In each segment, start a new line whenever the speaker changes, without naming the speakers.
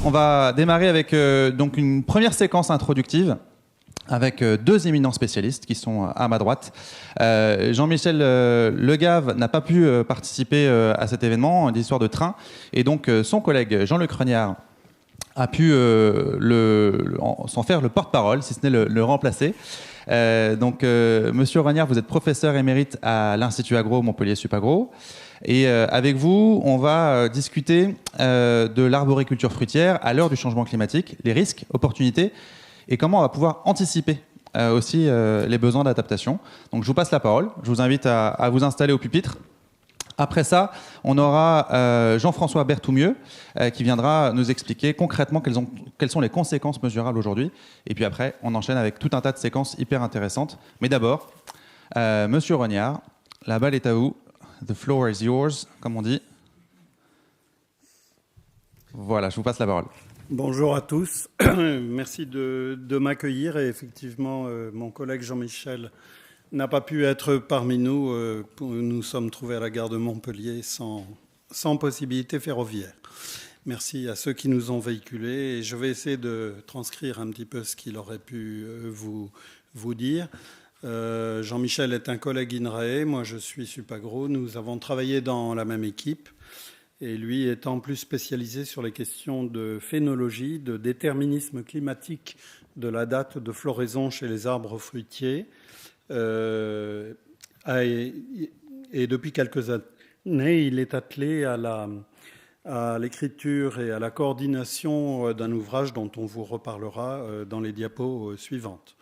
On va démarrer avec donc une première séquence introductive avec deux éminents spécialistes qui sont à ma droite. Jean-Michel Legave n'a pas pu participer à cet événement d'histoire de train, et donc son collègue Jean-Luc Regnard a pu s'en faire le porte-parole, si ce n'est le remplacer. Monsieur Regnard, vous êtes professeur émérite à l'Institut Agro Montpellier Supagro. Et avec vous, on va discuter de l'arboriculture fruitière à l'heure du changement climatique, les risques, opportunités, et comment on va pouvoir anticiper aussi les besoins d'adaptation. Donc je vous passe la parole, je vous invite à vous installer au pupitre. Après ça, on aura Jean-François Berthoumieux qui viendra nous expliquer concrètement quelles sont les conséquences mesurables aujourd'hui. Et puis après, on enchaîne avec tout un tas de séquences hyper intéressantes. Mais d'abord, Monsieur Regnard, la balle est à vous. The floor is yours, comme on dit. Voilà, je vous passe la parole.
Bonjour à tous. Merci de m'accueillir. Et effectivement, mon collègue Jean-Michel n'a pas pu être parmi nous. Nous sommes trouvés à la gare de Montpellier sans possibilité ferroviaire. Merci à ceux qui nous ont véhiculés. Et je vais essayer de transcrire un petit peu ce qu'il aurait pu vous dire. Jean-Michel est un collègue INRAE, moi je suis Supagro. Nous avons travaillé dans la même équipe. Et lui étant plus spécialisé sur les questions de phénologie, de déterminisme climatique de la date de floraison chez les arbres fruitiers. Et depuis quelques années, il est attelé à l'écriture et à la coordination d'un ouvrage dont on vous reparlera dans les diapos suivantes.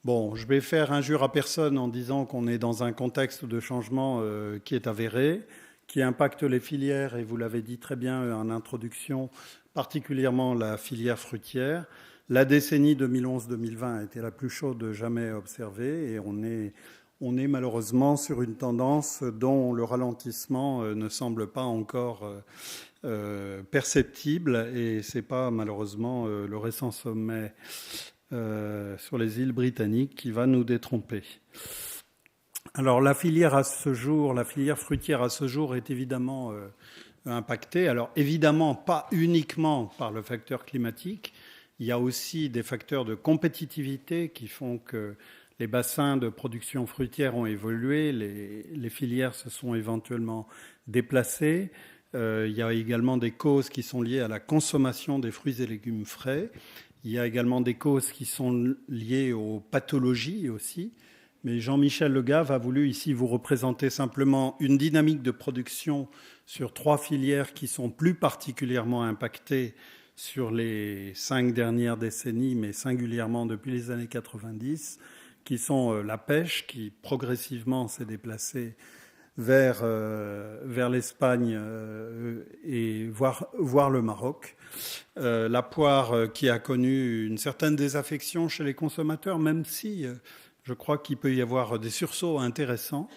Bon, je vais faire injure à personne en disant qu'on est dans un contexte de changement qui est avéré, qui impacte les filières, et vous l'avez dit très bien en introduction, particulièrement la filière fruitière. La décennie 2011-2020 a été la plus chaude jamais observée, et on est malheureusement sur une tendance dont le ralentissement ne semble pas encore perceptible, et c'est pas malheureusement le récent sommet sur les îles britanniques qui va nous détromper. Alors la filière fruitière à ce jour est évidemment impactée. Alors évidemment pas uniquement par le facteur climatique, il y a aussi des facteurs de compétitivité qui font que les bassins de production fruitière ont évolué, les filières se sont éventuellement déplacées. Il y a également des causes qui sont liées à la consommation des fruits et légumes frais. Il y a également des causes qui sont liées aux pathologies aussi. Mais Jean-Michel Legave a voulu ici vous représenter simplement une dynamique de production sur 3 filières qui sont plus particulièrement impactées sur les 5 dernières décennies, mais singulièrement depuis les années 90, qui sont la pêche, qui progressivement s'est déplacée vers l'Espagne et voire le Maroc. La poire qui a connu une certaine désaffection chez les consommateurs, même si je crois qu'il peut y avoir des sursauts intéressants.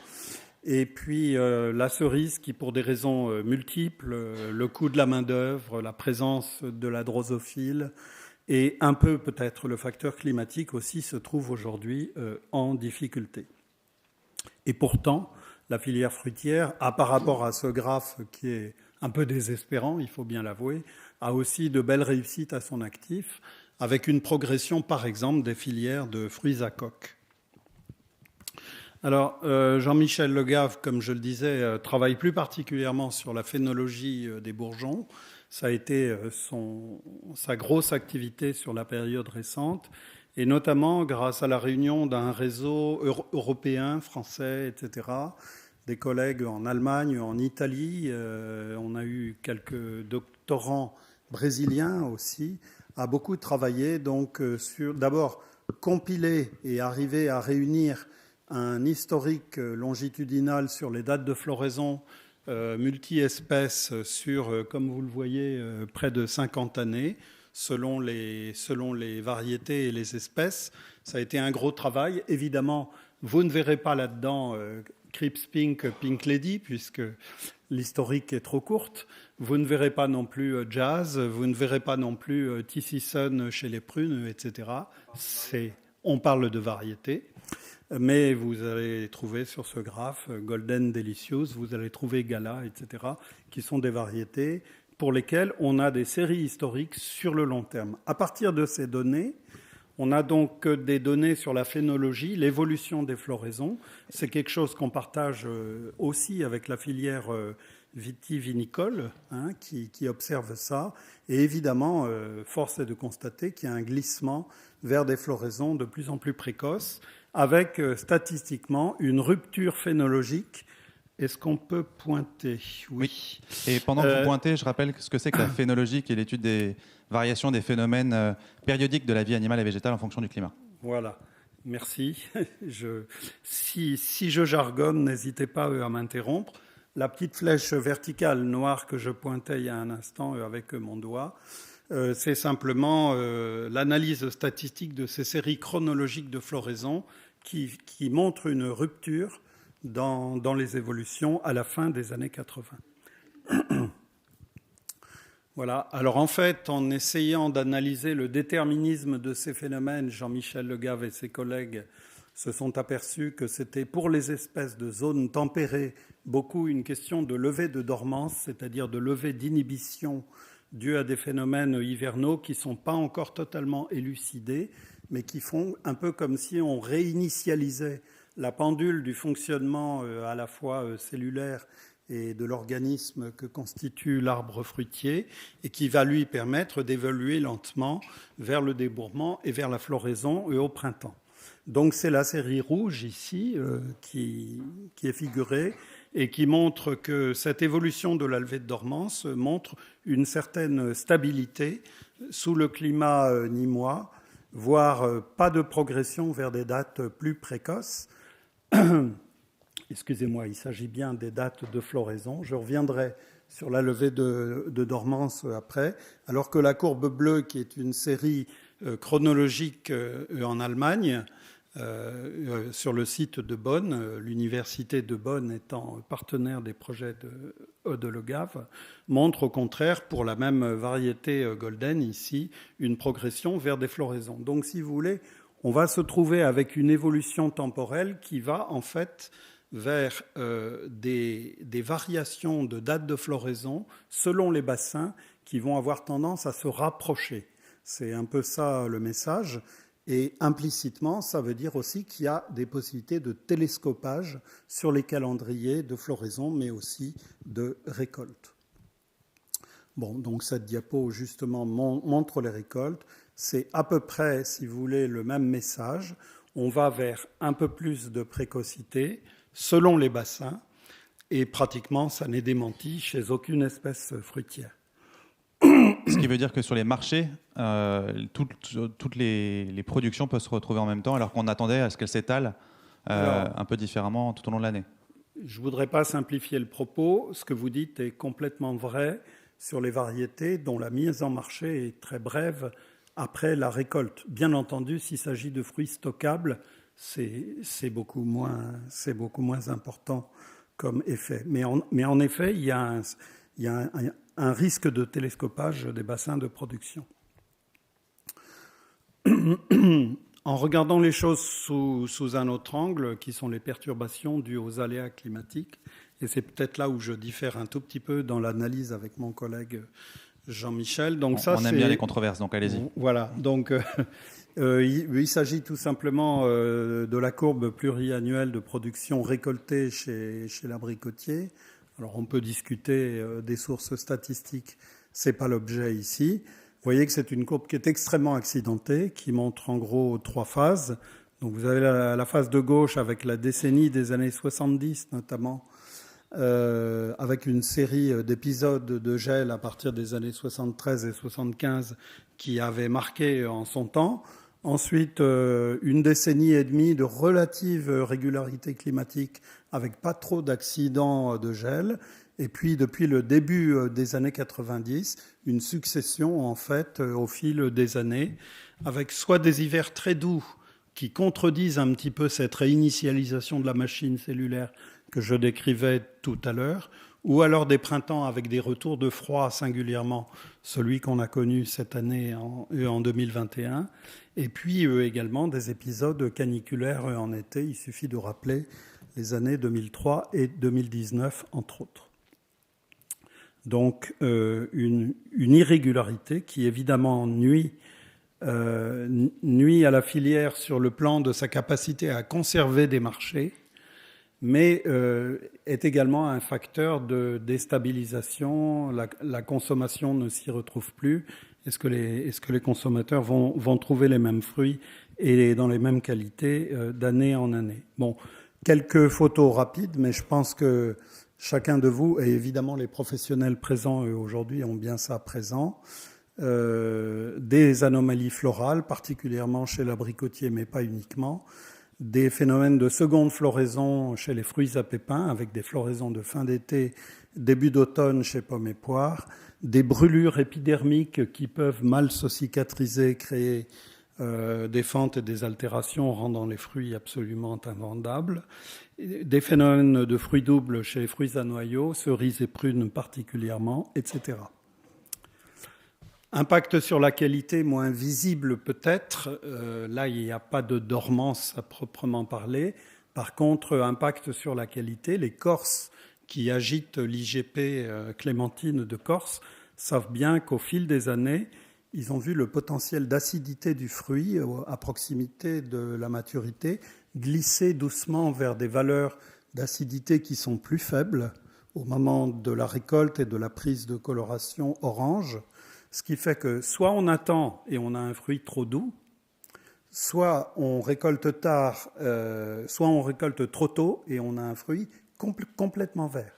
Et puis la cerise qui, pour des raisons multiples, le coût de la main-d'œuvre, la présence de la drosophile et un peu peut-être le facteur climatique aussi, se trouve aujourd'hui en difficulté. Et pourtant, la filière fruitière, par rapport à ce graphe qui est un peu désespérant, il faut bien l'avouer, a aussi de belles réussites à son actif, avec une progression, par exemple, des filières de fruits à coque. Alors, Jean-Michel Legave, comme je le disais, travaille plus particulièrement sur la phénologie des bourgeons. Ça a été sa grosse activité sur la période récente, et notamment grâce à la réunion d'un réseau européen, français, etc., des collègues en Allemagne, en Italie. On a eu quelques doctorants brésiliens aussi, a beaucoup travaillé donc sur d'abord compiler et arriver à réunir un historique longitudinal sur les dates de floraison multi-espèces sur, comme vous le voyez, près de 50 années, selon les variétés et les espèces. Ça a été un gros travail. Évidemment, vous ne verrez pas là-dedans Crips Pink, Pink Lady, puisque l'historique est trop courte. Vous ne verrez pas non plus Jazz, vous ne verrez pas non plus TC Sun chez les prunes, etc. On parle de variétés. Mais vous allez trouver sur ce graphe Golden Delicious, vous allez trouver Gala, etc., qui sont des variétés pour lesquels on a des séries historiques sur le long terme. À partir de ces données, on a donc des données sur la phénologie, l'évolution des floraisons. C'est quelque chose qu'on partage aussi avec la filière vitivinicole, qui observe ça. Et évidemment, force est de constater qu'il y a un glissement vers des floraisons de plus en plus précoces, avec statistiquement une rupture phénologique. Est-ce qu'on peut pointer ? Oui.
Et pendant que vous pointez, je rappelle ce que c'est que la phénologie, qui est l'étude des variations des phénomènes périodiques de la vie animale et végétale en fonction du climat.
Voilà, merci. Si je jargonne, n'hésitez pas à m'interrompre. La petite flèche verticale noire que je pointais il y a un instant avec mon doigt, c'est simplement l'analyse statistique de ces séries chronologiques de floraison qui montrent une rupture dans les évolutions à la fin des années 80. Voilà. Alors en fait, en essayant d'analyser le déterminisme de ces phénomènes, Jean-Michel Legave et ses collègues se sont aperçus que c'était pour les espèces de zones tempérées beaucoup une question de levée de dormance, c'est-à-dire de levée d'inhibition due à des phénomènes hivernaux qui ne sont pas encore totalement élucidés, mais qui font un peu comme si on réinitialisait la pendule du fonctionnement à la fois cellulaire et de l'organisme que constitue l'arbre fruitier et qui va lui permettre d'évoluer lentement vers le débourrement et vers la floraison au printemps. Donc c'est la série rouge ici qui est figurée et qui montre que cette évolution de la levée de dormance montre une certaine stabilité sous le climat nîmois, voire pas de progression vers des dates plus précoces. Excusez-moi, il s'agit bien des dates de floraison. Je reviendrai sur la levée de dormance après, alors que la courbe bleue, qui est une série chronologique en Allemagne, sur le site de Bonn, l'université de Bonn étant partenaire des projets de Legave, montre au contraire, pour la même variété golden ici, une progression vers des floraisons. Donc, si vous voulez, on va se trouver avec une évolution temporelle qui va en fait vers des variations de dates de floraison selon les bassins qui vont avoir tendance à se rapprocher. C'est un peu ça le message. Et implicitement, ça veut dire aussi qu'il y a des possibilités de télescopage sur les calendriers de floraison, mais aussi de récolte. Bon, donc cette diapo, justement, montre les récoltes. C'est à peu près, si vous voulez, le même message. On va vers un peu plus de précocité selon les bassins, et pratiquement, ça n'est démenti chez aucune espèce fruitière.
Ce qui veut dire que sur les marchés, toutes les productions peuvent se retrouver en même temps, alors qu'on attendait à ce qu'elles s'étalent un peu différemment tout au long de l'année.
Je ne voudrais pas simplifier le propos. Ce que vous dites est complètement vrai sur les variétés dont la mise en marché est très brève après la récolte. Bien entendu, s'il s'agit de fruits stockables, c'est beaucoup moins important comme effet. Mais en effet, il y a un risque de télescopage des bassins de production. En regardant les choses sous un autre angle, qui sont les perturbations dues aux aléas climatiques, et c'est peut-être là où je diffère un tout petit peu dans l'analyse avec mon collègue Jean-Michel. Donc
on aime bien les controverses, donc allez-y.
Voilà, donc il s'agit tout simplement de la courbe pluriannuelle de production récoltée chez l'abricotier. Alors on peut discuter des sources statistiques, ce n'est pas l'objet ici. Vous voyez que c'est une courbe qui est extrêmement accidentée, qui montre en gros 3 phases. Donc vous avez la phase de gauche avec la décennie des années 70 notamment, avec une série d'épisodes de gel à partir des années 73 et 75 qui avaient marqué en son temps. Ensuite, une décennie et demie de relative régularité climatique avec pas trop d'accidents de gel. Et puis, depuis le début des années 90, une succession, en fait, au fil des années, avec soit des hivers très doux qui contredisent un petit peu cette réinitialisation de la machine cellulaire que je décrivais tout à l'heure, ou alors des printemps avec des retours de froid, singulièrement celui qu'on a connu cette année en 2021, et puis également des épisodes caniculaires en été. Il suffit de rappeler les années 2003 et 2019, entre autres. Donc une irrégularité qui évidemment nuit à la filière sur le plan de sa capacité à conserver des marchés, mais est également un facteur de déstabilisation. La consommation ne s'y retrouve plus. Est-ce que les consommateurs vont trouver les mêmes fruits et dans les mêmes qualités d'année en année? Bon, quelques photos rapides, mais je pense que chacun de vous, et évidemment les professionnels présents aujourd'hui ont bien ça présent, des anomalies florales, particulièrement chez l'abricotier, mais pas uniquement, des phénomènes de seconde floraison chez les fruits à pépins, avec des floraisons de fin d'été, début d'automne chez pommes et poires, des brûlures épidermiques qui peuvent mal se cicatriser, créer des fentes et des altérations rendant les fruits absolument invendables, des phénomènes de fruits doubles chez les fruits à noyaux, cerises et prunes particulièrement, etc. Impact sur la qualité moins visible peut-être. Là, il n'y a pas de dormance à proprement parler. Par contre, impact sur la qualité. Les Corses qui agitent l'IGP Clémentine de Corse savent bien qu'au fil des années, ils ont vu le potentiel d'acidité du fruit à proximité de la maturité glisser doucement vers des valeurs d'acidité qui sont plus faibles au moment de la récolte et de la prise de coloration orange. Ce qui fait que soit on attend et on a un fruit trop doux, soit on récolte tard, soit on récolte trop tôt et on a un fruit complètement vert.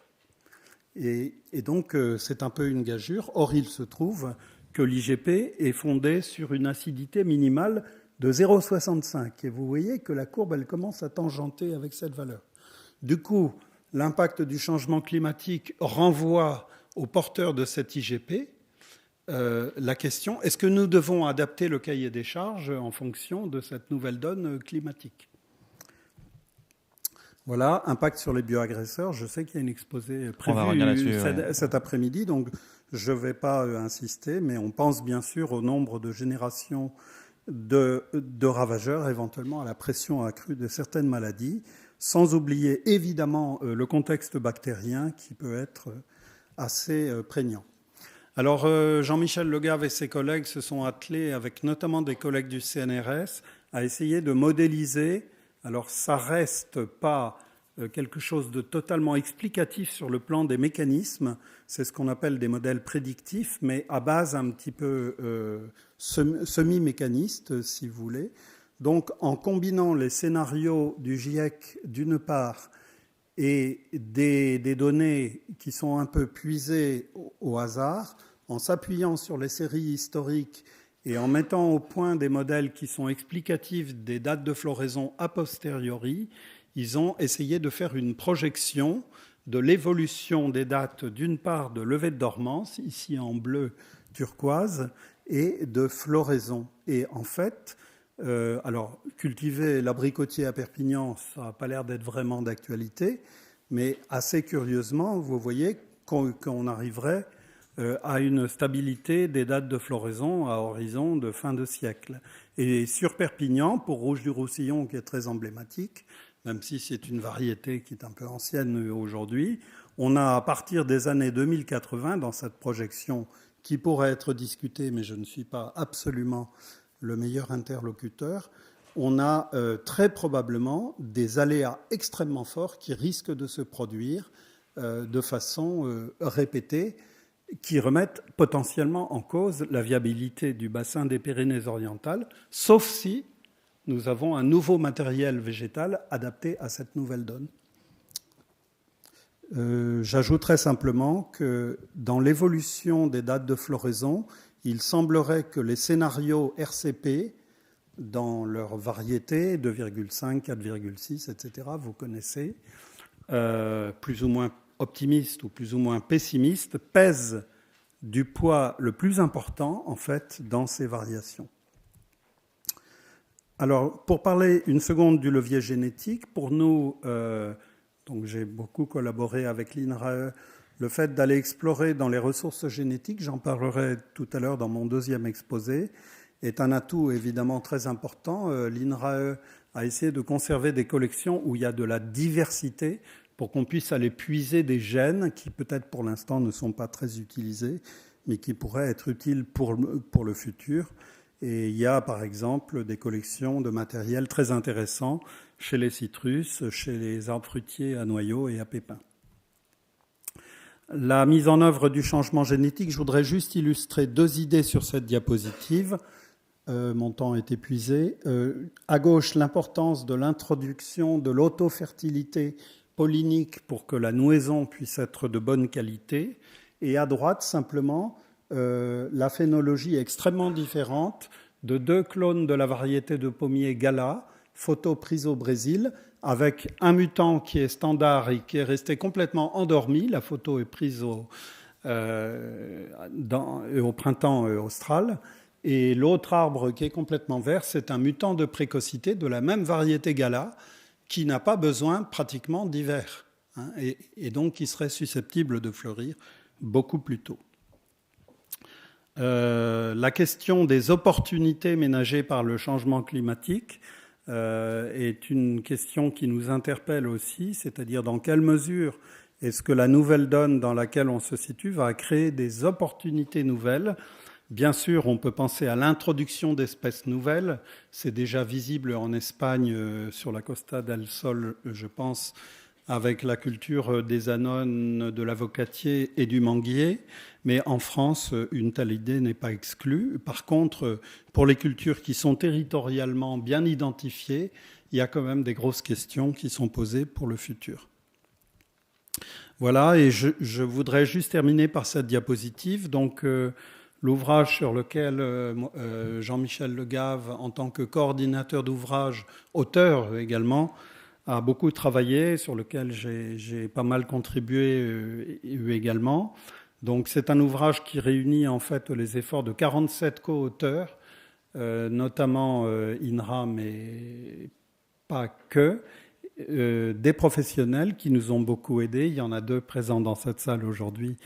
Et donc c'est un peu une gageure. Or, il se trouve que l'IGP est fondé sur une acidité minimale de 0,65. Et vous voyez que la courbe, elle commence à tangenter avec cette valeur. Du coup, l'impact du changement climatique renvoie aux porteurs de cette IGP la question, est-ce que nous devons adapter le cahier des charges en fonction de cette nouvelle donne climatique? Voilà, impact sur les bioagresseurs. Je sais qu'il y a une exposé prévue cet après-midi, donc je ne vais pas insister, mais on pense bien sûr au nombre de générations de ravageurs, éventuellement à la pression accrue de certaines maladies, sans oublier évidemment le contexte bactérien qui peut être assez prégnant. Alors Jean-Michel Legave et ses collègues se sont attelés, avec notamment des collègues du CNRS, à essayer de modéliser. Alors ça reste pas quelque chose de totalement explicatif sur le plan des mécanismes, c'est ce qu'on appelle des modèles prédictifs, mais à base un petit peu semi-mécaniste, si vous voulez. Donc en combinant les scénarios du GIEC d'une part et des données qui sont un peu puisées au hasard, en s'appuyant sur les séries historiques et en mettant au point des modèles qui sont explicatifs des dates de floraison a posteriori, ils ont essayé de faire une projection de l'évolution des dates, d'une part de levée de dormance, ici en bleu turquoise, et de floraison. Et en fait, alors cultiver l'abricotier à Perpignan, ça n'a pas l'air d'être vraiment d'actualité, mais assez curieusement, vous voyez qu'on arriverait à une stabilité des dates de floraison à horizon de fin de siècle. Et sur Perpignan, pour Rouge du Roussillon, qui est très emblématique, même si c'est une variété qui est un peu ancienne aujourd'hui, on a à partir des années 2080, dans cette projection qui pourrait être discutée, mais je ne suis pas absolument le meilleur interlocuteur, on a très probablement des aléas extrêmement forts qui risquent de se produire de façon répétée, qui remettent potentiellement en cause la viabilité du bassin des Pyrénées-Orientales, sauf si nous avons un nouveau matériel végétal adapté à cette nouvelle donne. J'ajouterai simplement que dans l'évolution des dates de floraison, il semblerait que les scénarios RCP, dans leur variété, 2,5, 4,6, etc., vous connaissez, plus ou moins optimistes ou plus ou moins pessimistes, pèsent du poids le plus important, en fait, dans ces variations. Alors, pour parler une seconde du levier génétique, pour nous, donc j'ai beaucoup collaboré avec l'INRAE, le fait d'aller explorer dans les ressources génétiques, j'en parlerai tout à l'heure dans mon deuxième exposé, est un atout évidemment très important. L'INRAE a essayé de conserver des collections où il y a de la diversité pour qu'on puisse aller puiser des gènes qui peut-être pour l'instant ne sont pas très utilisés, mais qui pourraient être utiles pour le futur. Et il y a par exemple des collections de matériel très intéressants chez les citrus, chez les arbres fruitiers à noyaux et à pépins. La mise en œuvre du changement génétique, je voudrais juste illustrer 2 idées sur cette diapositive. Mon temps est épuisé. À gauche, l'importance de l'introduction de l'autofertilité pollinique pour que la nouaison puisse être de bonne qualité. Et à droite, simplement, la phénologie extrêmement différente de 2 clones de la variété de pommier Gala, photo prise au Brésil, avec un mutant qui est standard et qui est resté complètement endormi. La photo est prise au printemps austral. Et l'autre arbre qui est complètement vert, c'est un mutant de précocité de la même variété Gala qui n'a pas besoin pratiquement d'hiver, hein, et donc qui serait susceptible de fleurir beaucoup plus tôt. La question des opportunités ménagées par le changement climatique est une question qui nous interpelle aussi, c'est-à-dire dans quelle mesure est-ce que la nouvelle donne dans laquelle on se situe va créer des opportunités nouvelles. Bien sûr, on peut penser à l'introduction d'espèces nouvelles. C'est déjà visible en Espagne sur la Costa del Sol, je pense, avec la culture des anones, de l'avocatier et du manguier. Mais en France, une telle idée n'est pas exclue. Par contre, pour les cultures qui sont territorialement bien identifiées, il y a quand même des grosses questions qui sont posées pour le futur. Voilà, et je voudrais juste terminer par cette diapositive. Donc, l'ouvrage sur lequel Jean-Michel Legave, en tant que coordinateur d'ouvrage, auteur également, a beaucoup travaillé, sur lequel j'ai pas mal contribué également. Donc c'est un ouvrage qui réunit en fait les efforts de 47 co-auteurs, notamment INRA, mais pas que, des professionnels qui nous ont beaucoup aidés. Il y en a 2 présents dans cette salle aujourd'hui,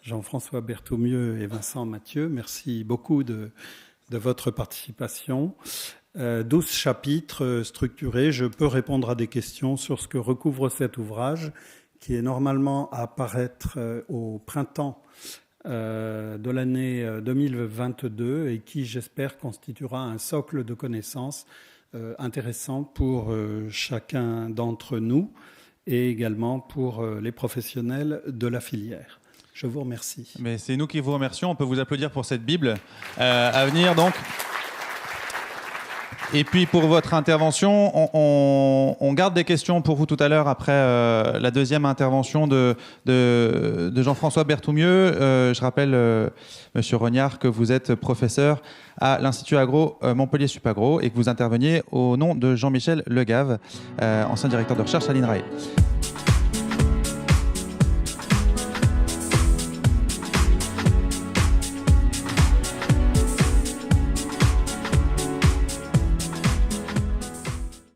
Jean-François Berthoumieux et Vincent Mathieu. Merci beaucoup de votre participation. 12 chapitres structurés. Je peux répondre à des questions sur ce que recouvre cet ouvrage, qui est normalement à apparaître au printemps de l'année 2022 et qui, j'espère, constituera un socle de connaissances intéressant pour chacun d'entre nous et également pour les professionnels de la filière. Je vous remercie.
Mais c'est nous qui vous remercions. On peut vous applaudir pour cette Bible à venir donc. Et puis pour votre intervention, on garde des questions pour vous tout à l'heure après la deuxième intervention de Jean-François Berthoumieux. Je rappelle, Monsieur Rognard, que vous êtes professeur à l'Institut Agro Montpellier Supagro et que vous interveniez au nom de Jean-Michel Legave, ancien directeur de recherche à l'INRAE.